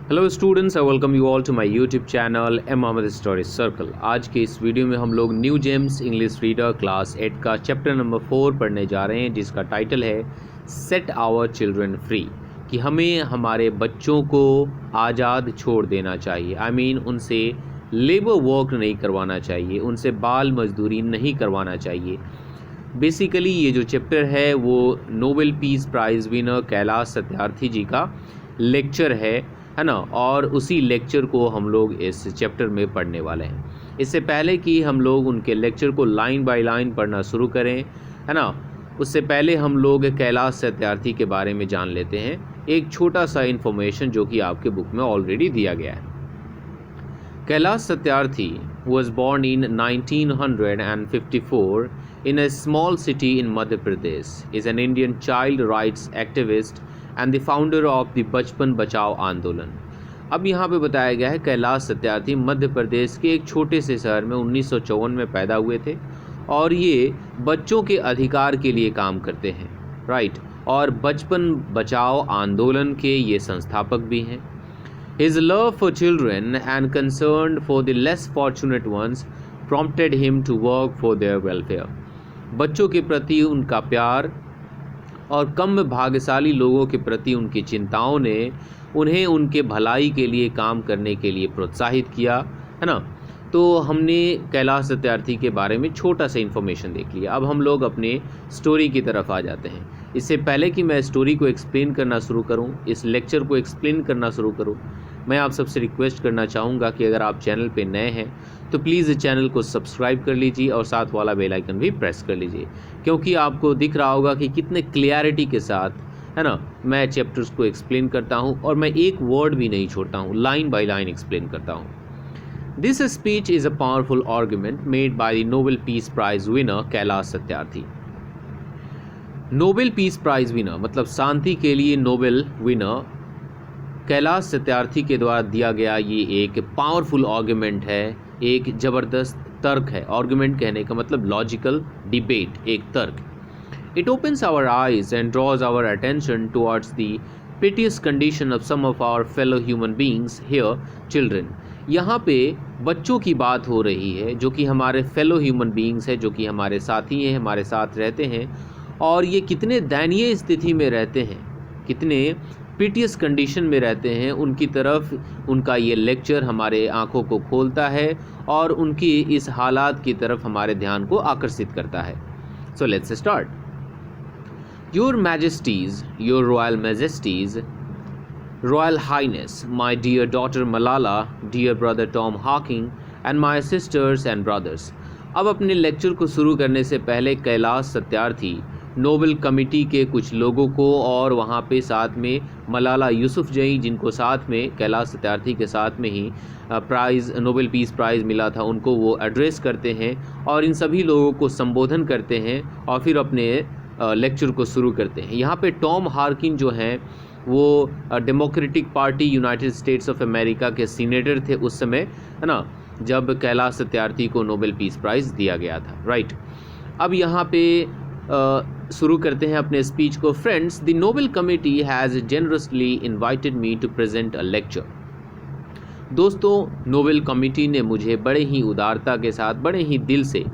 Hello students, I welcome you all to my YouTube channel M Ahmad story circle. आज के इस video में हम लोग new gems English reader class 8 का चैप्टर नंबर 4 पढ़ने जा रहे हैं, जिसका टाइटल है सेट आवर चिल्ड्रन फ्री, कि हमें हमारे बच्चों को आज़ाद छोड़ देना चाहिए। आई मीन उनसे लेबर वर्क नहीं करवाना चाहिए, उनसे बाल मजदूरी नहीं करवाना चाहिए। बेसिकली ये जो चैप्टर है वो Nobel peace prize winner Kailash Satyarthi ji का लेक्चर है ना, और उसी लेक्चर को हम लोग इस चैप्टर में पढ़ने वाले हैं। इससे पहले कि हम लोग उनके लेक्चर को लाइन बाय लाइन पढ़ना शुरू करें, है ना, उससे पहले हम लोग कैलाश सत्यार्थी के बारे में जान लेते हैं एक छोटा सा इन्फॉर्मेशन जो कि आपके बुक में ऑलरेडी दिया गया है। Kailash Satyarthi was born in 1954 in a small city in Madhya Pradesh, is an Indian child rights activist and the founder of the बचपन बचाओ आंदोलन। अब यहाँ पे बताया गया है कैलाश सत्यार्थी मध्य प्रदेश के एक छोटे से शहर में 1954 में पैदा हुए थे और ये बच्चों के अधिकार के लिए काम करते हैं, राइट, और बचपन बचाओ आंदोलन के ये संस्थापक भी हैं। His love for children and concern for the less fortunate ones prompted him to work for their welfare. बच्चों के प्रति उनका प्यार और कम भाग्यशाली लोगों के प्रति उनकी चिंताओं ने उन्हें उनके भलाई के लिए काम करने के लिए प्रोत्साहित किया, है ना। तो हमने कैलाश सत्यार्थी के बारे में छोटा सा इन्फॉर्मेशन देख लिया। अब हम लोग अपने स्टोरी की तरफ आ जाते हैं। इससे पहले कि मैं स्टोरी को एक्सप्लेन करना शुरू करूं, इस लेक्चर को एक्सप्लेन करना शुरू करूं, मैं आप सबसे रिक्वेस्ट करना चाहूँगा कि अगर आप चैनल पे नए हैं तो प्लीज़ चैनल को सब्सक्राइब कर लीजिए और साथ वाला बेल आइकन भी प्रेस कर लीजिए, क्योंकि आपको दिख रहा होगा कि कितने क्लियरिटी के साथ, है ना, मैं चैप्टर्स को एक्सप्लेन करता हूँ और मैं एक वर्ड भी नहीं छोड़ता हूँ, लाइन बाय लाइन एक्सप्लेन करता हूँ। This speech is a powerful argument made by the Nobel Peace Prize winner Kailash Satyarthi. Nobel peace prize winner मतलब शांति के लिए नोबेल विनर कैलाश सत्यार्थी के द्वारा दिया गया ये एक पावरफुल आर्गुमेंट है, एक ज़बरदस्त तर्क है। आर्गुमेंट कहने का मतलब लॉजिकल डिबेट, एक तर्क। It opens our eyes and draws our attention towards the piteous condition of some of our fellow human beings here, children। यहाँ पे बच्चों की बात हो रही है जो कि हमारे फेलो ह्यूमन बींग्स है, जो कि हमारे साथी हैं, हमारे साथ रहते हैं, और ये कितने दयनीय स्थिति में रहते हैं, कितने पिटियस कंडीशन में रहते हैं, उनकी तरफ उनका ये लेक्चर हमारे आँखों को खोलता है और उनकी इस हालात की तरफ हमारे ध्यान को आकर्षित करता है। So let's start. Your Majesties, Your Royal Majesties, Royal Highness, my dear daughter Malala, dear brother Tom Hawking, and my sisters and brothers। अब अपने लेक्चर को शुरू करने से पहले कैलाश सत्यार्थी नोबेल कमेटी के कुछ लोगों को और वहाँ पे साथ में मलाला यूसुफजई, जिनको साथ में कैलाश सत्यार्थी के साथ में ही प्राइज़ नोबेल पीस प्राइज़ मिला था, उनको वो एड्रेस करते हैं और इन सभी लोगों को संबोधन करते हैं और फिर अपने लेक्चर को शुरू करते हैं। यहाँ पे टॉम हार्किन जो हैं वो democratic party United states of America के सीनेटर थे उस समय, है ना, जब कैलाश सत्यार्थी को नोबेल पीस प्राइज़ दिया गया था, राइट। अब यहाँ पे शुरू करते हैं अपने स्पीच को। Friends, the Nobel committee has generously invited me to present a lecture. दोस्तों, नोबेल कमेटी ने मुझे बड़े ही उदारता के साथ, बड़े ही दिल से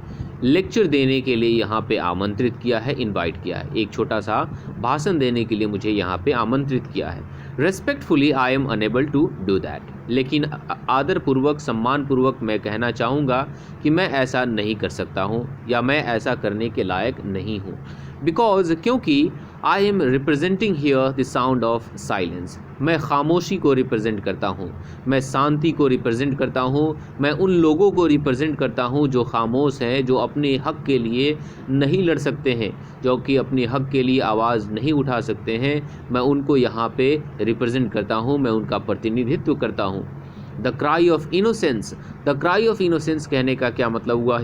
लेक्चर देने के लिए यहाँ पे आमंत्रित किया है, इनवाइट किया है, एक छोटा सा भाषण देने के लिए मुझे यहाँ पे आमंत्रित किया है। Respectfully I am unable to do that, लेकिन आदरपूर्वक, सम्मानपूर्वक मैं कहना चाहूँगा कि मैं ऐसा नहीं कर सकता हूँ या मैं ऐसा करने के लायक नहीं हूँ। बिकॉज क्योंकि I am representing here the sound of silence. मैं खामोशी को रिप्रेजेंट करता हूँ, मैं शांति को रिप्रेजेंट करता हूँ, मैं उन लोगों को रिप्रेजेंट करता हूँ जो खामोश हैं, जो अपने हक़ के लिए नहीं लड़ सकते हैं, जो कि अपने हक़ के लिए आवाज़ नहीं उठा सकते हैं। मैं उनको यहाँ पे रिप्रेजेंट करता हूँ, मैं उनका प्रतिनिधित्व करता हूँ। The cry of innocence, the cry of innocence कहने का क्या मतलब हुआ?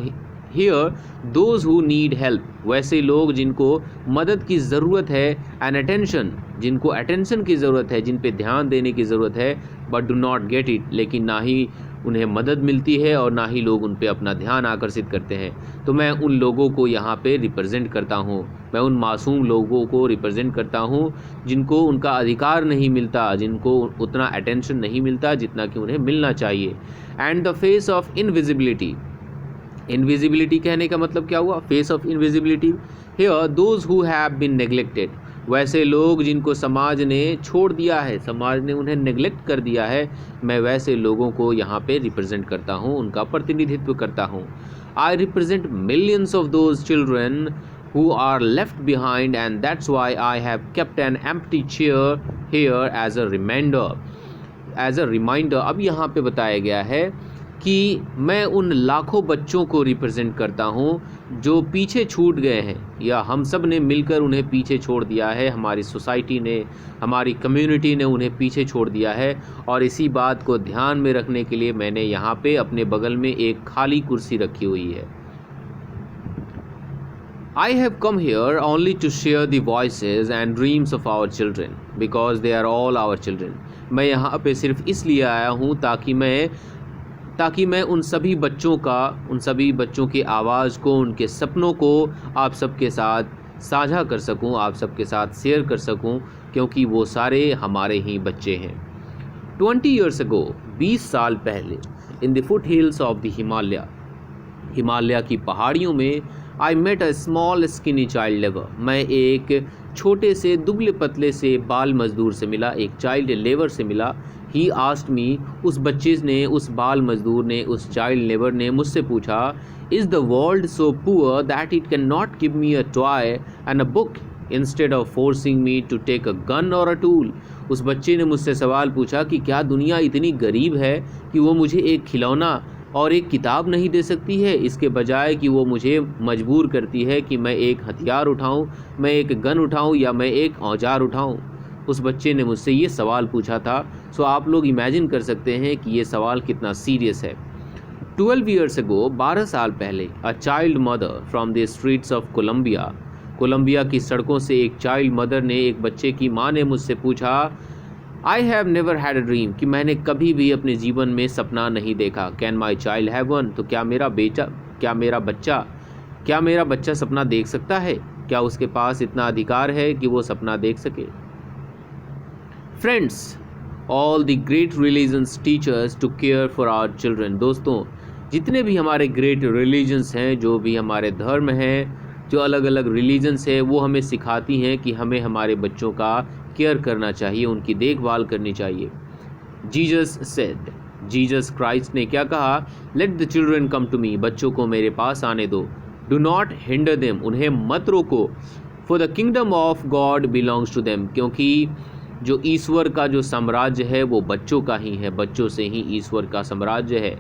Here those who need help, वैसे लोग जिनको मदद की ज़रूरत है, एंड अटेंशन, जिनको अटेंशन की ज़रूरत है, जिन पे ध्यान देने की ज़रूरत है, but do not get it, लेकिन ना ही उन्हें मदद मिलती है और ना ही लोग उन पे अपना ध्यान आकर्षित करते हैं। तो मैं उन लोगों को यहाँ पे रिप्रेजेंट करता हूँ, मैं उन मासूम लोगों को रिप्रेजेंट करता हूँ जिनको उनका अधिकार नहीं मिलता, जिनको उतना अटेंशन नहीं मिलता जितना कि उन्हें मिलना चाहिए। And the face of invisibility, invisibility कहने का मतलब क्या हुआ? Face of invisibility, here those who have been neglected, वैसे लोग जिनको समाज ने छोड़ दिया है, समाज ने उन्हें नेग्लेक्ट कर दिया है, मैं वैसे लोगों को यहाँ पे रिप्रेजेंट करता हूँ, उनका प्रतिनिधित्व करता हूँ। I represent millions of those children who are left behind and that's why I have kept an empty chair here as a reminder। अब यहाँ पे बताया गया है कि मैं उन लाखों बच्चों को रिप्रेजेंट करता हूँ जो पीछे छूट गए हैं, या हम सब ने मिलकर उन्हें पीछे छोड़ दिया है, हमारी सोसाइटी ने, हमारी कम्युनिटी ने उन्हें पीछे छोड़ दिया है। और इसी बात को ध्यान में रखने के लिए मैंने यहाँ पे अपने बगल में एक खाली कुर्सी रखी हुई है। I have come here only to share the voices and dreams of our children because they are all our children। मैं यहाँ पे सिर्फ इसलिए आया हूँ ताकि मैं उन सभी बच्चों की आवाज़ को, उनके सपनों को आप सबके साथ साझा कर सकूं, आप सबके साथ शेयर कर सकूं, क्योंकि वो सारे हमारे ही बच्चे हैं। 20 years ago, 20 साल पहले, in the foothills of the Himalaya की पहाड़ियों में, I met a small skinny child labour, मैं एक छोटे से दुबले पतले से बाल मजदूर से मिला, एक चाइल्ड लेबर से मिला। ही आस्क्ड मी, उस बाल मजदूर ने, उस चाइल्ड लेबर ने मुझसे पूछा, is the world so poor that it can not give me a toy and a book instead of forcing me to take a gun or a tool. उस बच्चे ने मुझसे सवाल पूछा कि क्या दुनिया इतनी गरीब है कि वो मुझे एक खिलौना और एक किताब नहीं दे सकती है, इसके बजाय कि वो मुझे मजबूर करती है कि मैं एक हथियार उठाऊं, मैं एक गन उठाऊं या मैं एक औजार उठाऊं। उस बच्चे ने मुझसे ये सवाल पूछा था। सो आप लोग इमेजिन कर सकते हैं कि ये सवाल कितना सीरियस है। 12 years ago, 12 साल पहले, a child mother from the streets of Colombia की सड़कों से एक चाइल्ड मदर ने, एक बच्चे की माँ ने मुझसे पूछा, I have never had a dream, कि मैंने कभी भी अपने जीवन में सपना नहीं देखा। Can my child have one, तो क्या मेरा बच्चा सपना देख सकता है? क्या उसके पास इतना अधिकार है कि वो सपना देख सके? Friends, all the great religions teach us to care for our children. दोस्तों, जितने भी हमारे ग्रेट रिलीजन्स हैं, जो भी हमारे धर्म हैं, जो अलग अलग रिलीजन्स हैं, वो हमें सिखाती हैं कि हमें हमारे बच्चों का केयर करना चाहिए, उनकी देखभाल करनी चाहिए। जीसस सेड, जीसस क्राइस्ट ने क्या कहा? Let the children come to me, बच्चों को मेरे पास आने दो। डू नॉट हिंडर देम, उन्हें मत रोको। For the kingdom of God belongs to them, क्योंकि जो ईश्वर का जो साम्राज्य है वो बच्चों का ही है, बच्चों से ही ईश्वर का साम्राज्य है।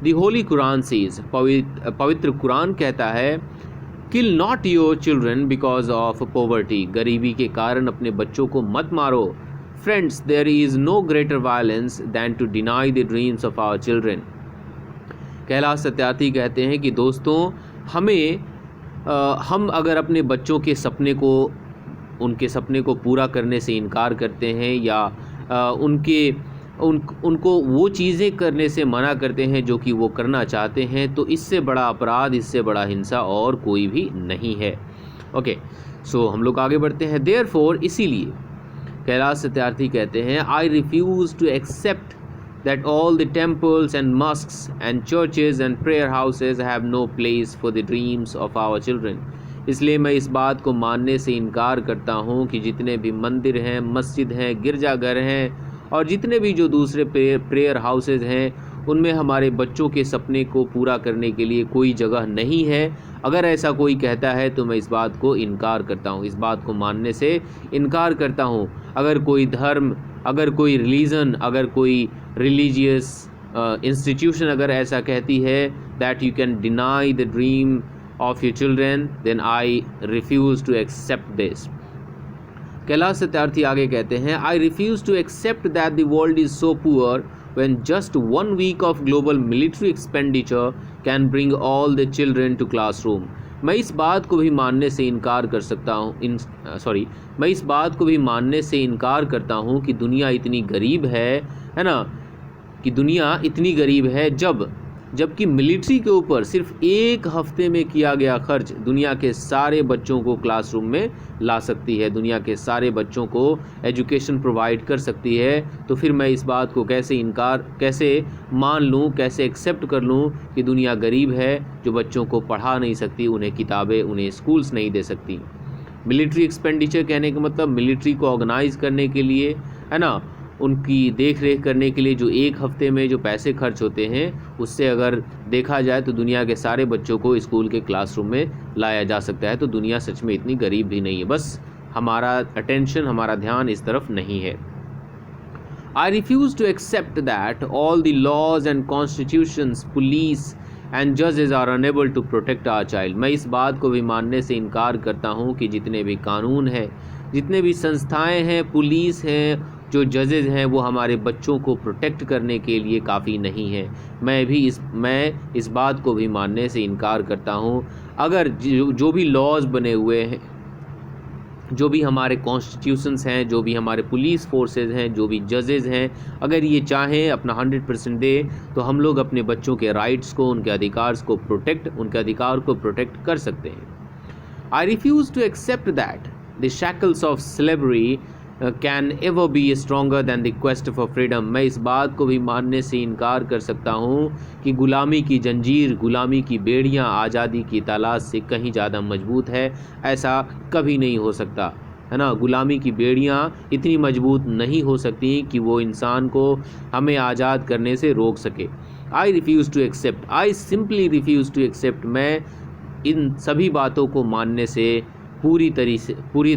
द होली कुरान सेज, पवित्र कुरान कहता है, kill not your children because of poverty, गरीबी के कारण अपने बच्चों को मत मारो। Friends, there is no greater violence than to deny the dreams of our children. Kailash Satyarthi कहते हैं कि दोस्तों, हम अगर अपने बच्चों के उनके सपने को पूरा करने से इनकार करते हैं, या उनको वो चीज़ें करने से मना करते हैं जो कि वो करना चाहते हैं, तो इससे बड़ा अपराध, इससे बड़ा हिंसा और कोई भी नहीं है। ओके, सो हम लोग आगे बढ़ते हैं। देयरफॉर, इसीलिए कैलाश सत्यार्थी कहते हैं, I refuse to accept that all the temples and mosques and churches and prayer houses have no place for the dreams of our children. इसलिए मैं इस बात को मानने से इनकार करता हूँ कि जितने भी मंदिर हैं, मस्जिद हैं, गिरजाघर हैं और जितने भी जो दूसरे प्रेयर हाउसेज हैं, उनमें हमारे बच्चों के सपने को पूरा करने के लिए कोई जगह नहीं है। अगर ऐसा कोई कहता है तो मैं इस बात को इनकार करता हूँ, इस बात को मानने से इनकार करता हूँ। अगर कोई धर्म, अगर कोई रिलीजन, अगर कोई रिलीजियस इंस्टीट्यूशन अगर ऐसा कहती है that you can deny the dream of your children, then I refuse to accept this। Kailash Satyarthi आगे कहते हैं, I refuse to accept that the world is so poor when just 1 week of global military expenditure can bring all the children to classroom। मैं इस बात को भी मानने से इनकार कर सकता हूँ, मैं इस बात को भी मानने से इनकार करता हूँ कि दुनिया इतनी गरीब है ना, कि दुनिया इतनी गरीब है जबकि मिलिट्री के ऊपर सिर्फ 1 हफ्ते में किया गया खर्च दुनिया के सारे बच्चों को क्लासरूम में ला सकती है, दुनिया के सारे बच्चों को एजुकेशन प्रोवाइड कर सकती है। तो फिर मैं इस बात को कैसे मान लूँ, कैसे एक्सेप्ट कर लूँ कि दुनिया गरीब है जो बच्चों को पढ़ा नहीं सकती, उन्हें किताबें, उन्हें स्कूल्स नहीं दे सकती। मिलिट्री एक्सपेंडिचर कहने का मतलब मिलिट्री को ऑर्गेनाइज करने के लिए, है ना, उनकी देख रेख करने के लिए जो 1 हफ्ते में जो पैसे खर्च होते हैं, उससे अगर देखा जाए तो दुनिया के सारे बच्चों को स्कूल के क्लासरूम में लाया जा सकता है। तो दुनिया सच में इतनी गरीब भी नहीं है, बस हमारा अटेंशन, हमारा ध्यान इस तरफ नहीं है। I refuse to accept that all the laws and constitutions, police and judges are unable to protect our child. मैं इस बात को भी मानने से इनकार करता हूँ कि जितने भी कानून हैं, जितने भी संस्थाएं हैं, पुलिस हैं, जो जजेस हैं, वो हमारे बच्चों को प्रोटेक्ट करने के लिए काफ़ी नहीं है। मैं इस बात को भी मानने से इनकार करता हूँ। अगर जो भी लॉज बने हुए हैं, जो भी हमारे कॉन्स्टिट्यूशंस हैं, जो भी हमारे पुलिस फोर्सेस हैं, जो भी जजेस हैं, अगर ये चाहें अपना 100% दे तो हम लोग अपने बच्चों के राइट्स को, उनके अधिकार को प्रोटेक्ट कर सकते हैं। I refuse to accept that the shackles of slavery can ever be stronger than the quest for freedom. मैं इस बात को भी मानने से इनकार कर सकता हूँ कि गुलामी की जंजीर, गुलामी की बेड़ियाँ आज़ादी की तलाश से कहीं ज़्यादा मजबूत है। ऐसा कभी नहीं हो सकता, है ना। गुलामी की बेड़ियाँ इतनी मजबूत नहीं हो सकती कि वो इंसान को हमें आज़ाद करने से रोक सके। I simply refuse to accept. मैं इन सभी बातों को मानने से पूरी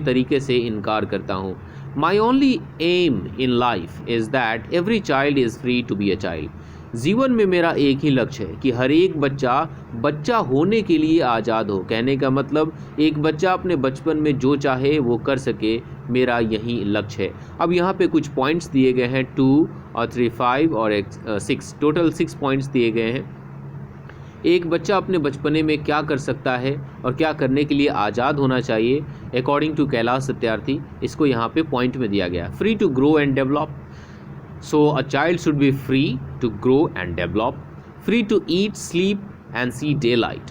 तरीके से इनकार करता हूँ। My only aim in life is that every child is free to be a child. जीवन में मेरा एक ही लक्ष्य है कि हर एक बच्चा होने के लिए आज़ाद हो। कहने का मतलब एक बच्चा अपने बचपन में जो चाहे वो कर सके, मेरा यही लक्ष्य है। अब यहाँ पे कुछ पॉइंट्स दिए गए हैं, 2 और 3, 5 और 6, टोटल 6 पॉइंट्स दिए गए हैं। एक बच्चा अपने बचपने में क्या कर सकता है और क्या करने के लिए आज़ाद होना चाहिए अकॉर्डिंग टू कैलाश सत्यार्थी, इसको यहाँ पे पॉइंट में दिया गया। Free to grow and develop, so a child should be free to grow and develop. Free to eat, sleep and see daylight.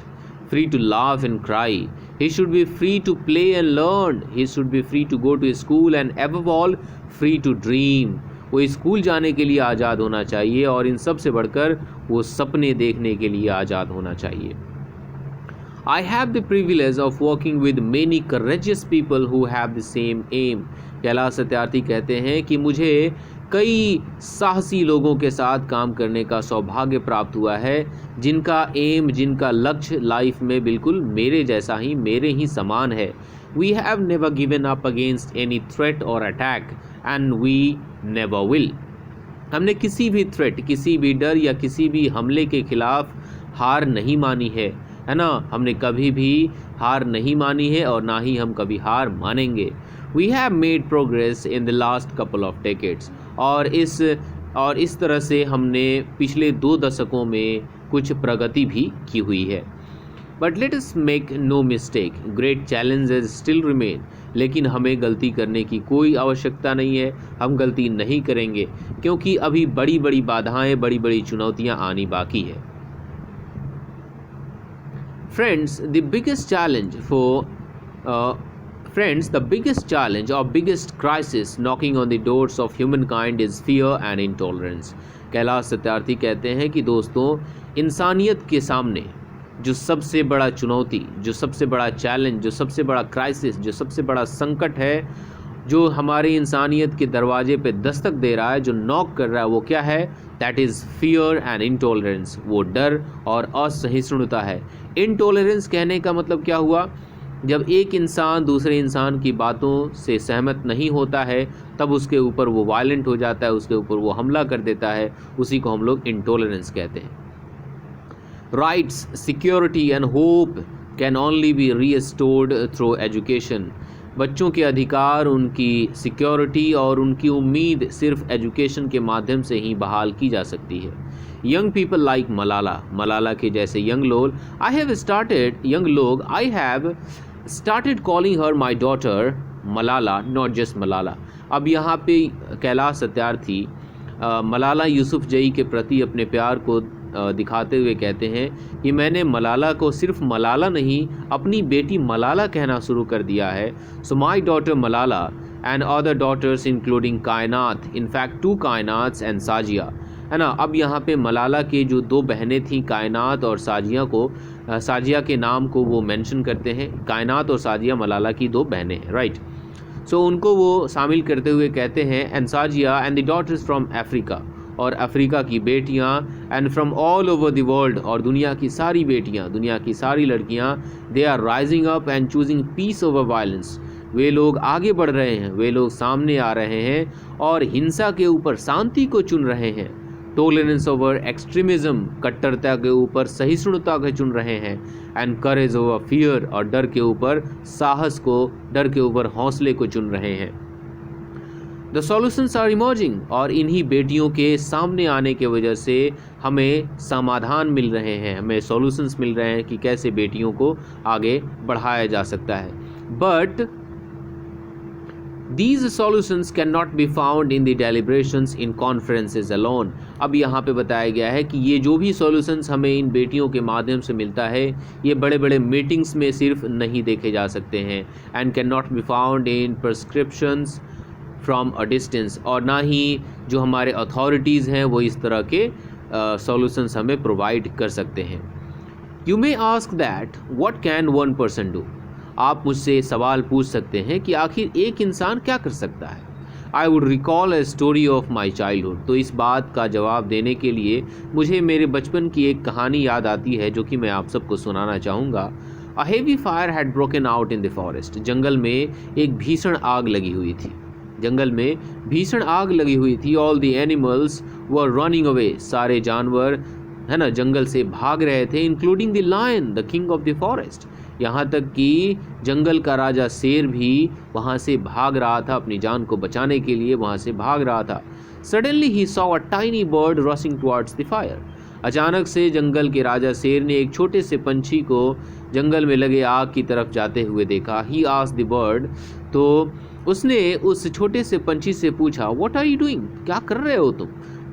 Free to laugh and cry. He should be free to play and learn. He should be free to go to school and above all free to dream. वो school जाने के लिए आज़ाद होना चाहिए और इन सब से बढ़कर वो सपने देखने के लिए आज़ाद होना चाहिए। I have the privilege of working with many courageous people who have the same aim. Kailash Satyarthi कहते हैं कि मुझे कई साहसी लोगों के साथ काम करने का सौभाग्य प्राप्त हुआ है, जिनका एम, जिनका लक्ष्य लाइफ में बिल्कुल मेरे जैसा ही, मेरे ही समान है। We have never given up against any threat or attack and we never will. हमने किसी भी थ्रेट, किसी भी डर या किसी भी हमले के खिलाफ हार नहीं मानी है ना। हमने कभी भी हार नहीं मानी है और ना ही हम कभी हार मानेंगे। We have made progress in the last couple of decades. और इस तरह से हमने पिछले 2 दशकों में कुछ प्रगति भी की हुई है। But let us make no mistake, great challenges still remain. लेकिन हमें गलती करने की कोई आवश्यकता नहीं है, हम गलती नहीं करेंगे क्योंकि अभी बड़ी बड़ी बाधाएं, बड़ी बड़ी चुनौतियां आनी बाकी है। Friends, the biggest challenge or biggest crisis knocking on the doors of humankind is fear and intolerance. Kailash Satyarthi कहते हैं कि दोस्तों, इंसानियत के सामने जो सबसे बड़ा चुनौती, जो सबसे बड़ा चैलेंज, जो सबसे बड़ा क्राइसिस, जो सबसे बड़ा संकट है, जो हमारी इंसानियत के दरवाजे पे दस्तक दे रहा है, जो नॉक कर रहा है, वो क्या है? That is fear and intolerance. वो डर और असहिष्णुता है। इनटॉलरेंस कहने का मतलब क्या हुआ? जब एक इंसान दूसरे इंसान की बातों से सहमत नहीं होता है, तब उसके ऊपर वो वायलेंट हो जाता है, उसके ऊपर वो हमला कर देता है, उसी को हम लोग इनटॉलरेंस कहते हैं। Rights, security and hope can only be restored through education. बच्चों के अधिकार, उनकी सिक्योरिटी और उनकी उम्मीद सिर्फ एजुकेशन के माध्यम से ही बहाल की जा सकती है। यंग पीपल लाइक मलाला के जैसे यंग लोग, I have started calling her my daughter Malala, not just Malala. अब यहाँ पे कैलाश सत्यार्थी मलाला यूसुफजई के प्रति अपने प्यार को दिखाते हुए कहते हैं कि मैंने मलाला को सिर्फ मलाला नहीं, अपनी बेटी मलाला कहना शुरू कर दिया है। So my daughter Malala and other daughters including Kainat, in fact 2 Kainats and Shazia, है ना। अब यहाँ पे मलाला के जो 2 बहनें थीं, कायनात और साजिया के नाम को वो मेंशन करते हैं। कायनात और साजिया मलाला की 2 बहनें हैं, राइट। सो उनको वो शामिल करते हुए कहते हैं and Shazia and the daughters from Africa, और अफ्रीका की बेटियां, and from all over the world, और दुनिया की सारी बेटियां, दुनिया की सारी लड़कियां, they are rising up and choosing peace over violence. वे लोग आगे बढ़ रहे हैं, वे लोग सामने आ रहे हैं और हिंसा के ऊपर शांति को चुन रहे हैं। टॉलरेंस ओवर एक्सट्रीमिज्म, कट्टरता के ऊपर सहिष्णुता को चुन रहे हैं। एंड करेज ओवर फियर, और डर के ऊपर साहस को, डर के ऊपर हौसले को चुन रहे हैं। द सॉल्यूशंस आर इमर्जिंग, और इन्हीं बेटियों के सामने आने की वजह से हमें समाधान मिल रहे हैं, हमें सॉल्यूशंस मिल रहे हैं कि कैसे बेटियों को आगे बढ़ाया जा सकता है। But These solutions cannot be found in the deliberations in conferences alone. अब यहाँ पे बताया गया है कि ये जो भी solutions हमें इन बेटियों के माध्यम से मिलता है, ये बड़े बड़े मीटिंग्स में सिर्फ नहीं देखे जा सकते हैं, and cannot be found in prescriptions from a distance, और ना ही जो हमारे अथॉरिटीज़ हैं वो इस तरह के solutions हमें प्रोवाइड कर सकते हैं। You may ask that what can one person do? आप मुझसे सवाल पूछ सकते हैं कि आखिर एक इंसान क्या कर सकता है। I would recall a story of my childhood, तो इस बात का जवाब देने के लिए मुझे मेरे बचपन की एक कहानी याद आती है जो कि मैं आप सबको सुनाना चाहूँगा। A heavy fire had broken out in the forest, जंगल में एक भीषण आग लगी हुई थी, जंगल में भीषण आग लगी हुई थी। All the animals were running away, सारे जानवर, है ना, जंगल से भाग रहे थे, including the lion the king of the forest, यहाँ तक कि जंगल का राजा शेर भी वहाँ से भाग रहा था, अपनी जान को बचाने के लिए वहाँ से भाग रहा था। Suddenly he saw a tiny bird rushing towards the fire, अचानक से जंगल के राजा शेर ने एक छोटे से पंछी को जंगल में लगे आग की तरफ जाते हुए देखा। ही आस्क्ड द बर्ड, तो उसने उस छोटे से पंछी से पूछा, व्हाट आर यू डूइंग, क्या कर रहे हो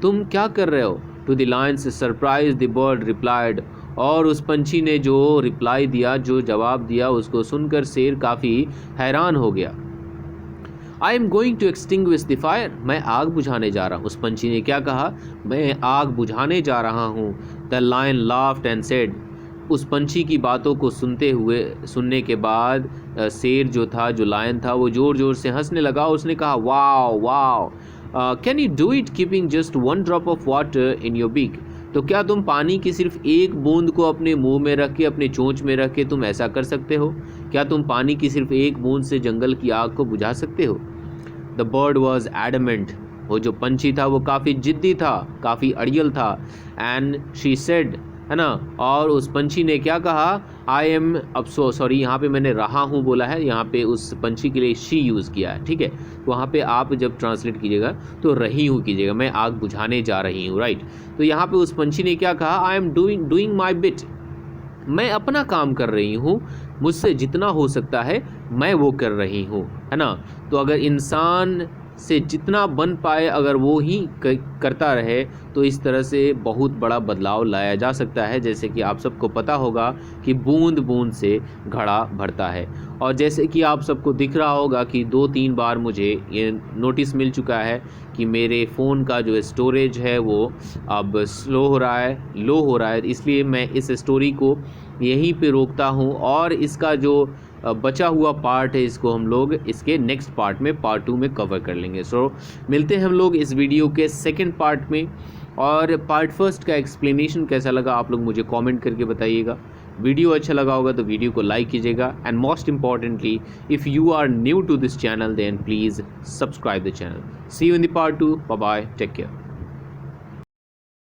तुम क्या कर रहे हो। To the lion's surprise the bird replied, और उस पंछी ने जो रिप्लाई दिया, जो जवाब दिया, उसको सुनकर शेर काफ़ी हैरान हो गया। I am going to extinguish the fire, मैं आग बुझाने जा रहा हूँ। उस पंछी ने क्या कहा, मैं आग बुझाने जा रहा हूँ। The lion laughed and said, उस पंछी की बातों को सुनने के बाद शेर जो था, जो लायन था, वो ज़ोर ज़ोर से हंसने लगा। उसने कहा, wow wow, can you do it keeping just 1 drop of water in your beak, तो क्या तुम पानी की सिर्फ एक बूंद को अपने मुंह में रख के, अपने चोंच में रख के तुम ऐसा कर सकते हो? क्या तुम पानी की सिर्फ एक बूंद से जंगल की आग को बुझा सकते हो? द बर्ड वॉज एडमेंट, वो जो पंछी था वो काफ़ी जिद्दी था, काफ़ी अड़ियल था। एंड शी सेड, है ना, और उस पंछी ने क्या कहा, आई एम, अब सॉरी यहाँ पे मैंने रहा हूँ बोला है, यहाँ पे उस पंछी के लिए शी यूज़ किया है, ठीक है। वहाँ पे आप जब ट्रांसलेट कीजिएगा तो रही हूँ कीजिएगा, मैं आग बुझाने जा रही हूँ, राइट। तो यहाँ पे उस पंछी ने क्या कहा, I am doing my bit, मैं अपना काम कर रही हूँ, मुझसे जितना हो सकता है मैं वो कर रही हूँ, है ना। तो अगर इंसान से जितना बन पाए अगर वो ही करता रहे तो इस तरह से बहुत बड़ा बदलाव लाया जा सकता है। जैसे कि आप सबको पता होगा कि बूंद बूंद से घड़ा भरता है, और जैसे कि आप सबको दिख रहा होगा कि 2-3 बार मुझे ये नोटिस मिल चुका है कि मेरे फ़ोन का जो स्टोरेज है वो अब लो हो रहा है, इसलिए मैं इस स्टोरी को यहीं पे रोकता हूँ, और इसका जो बचा हुआ पार्ट है इसको हम लोग इसके नेक्स्ट पार्ट में, पार्ट 2 में कवर कर लेंगे। सो मिलते हैं हम लोग इस वीडियो के सेकंड पार्ट में, और पार्ट फर्स्ट का एक्सप्लेनेशन कैसा लगा आप लोग मुझे कमेंट करके बताइएगा। वीडियो अच्छा लगा होगा तो वीडियो को लाइक कीजिएगा, and most importantly if you are new to this channel then please subscribe the channel. See you in the part 2, bye bye, take care.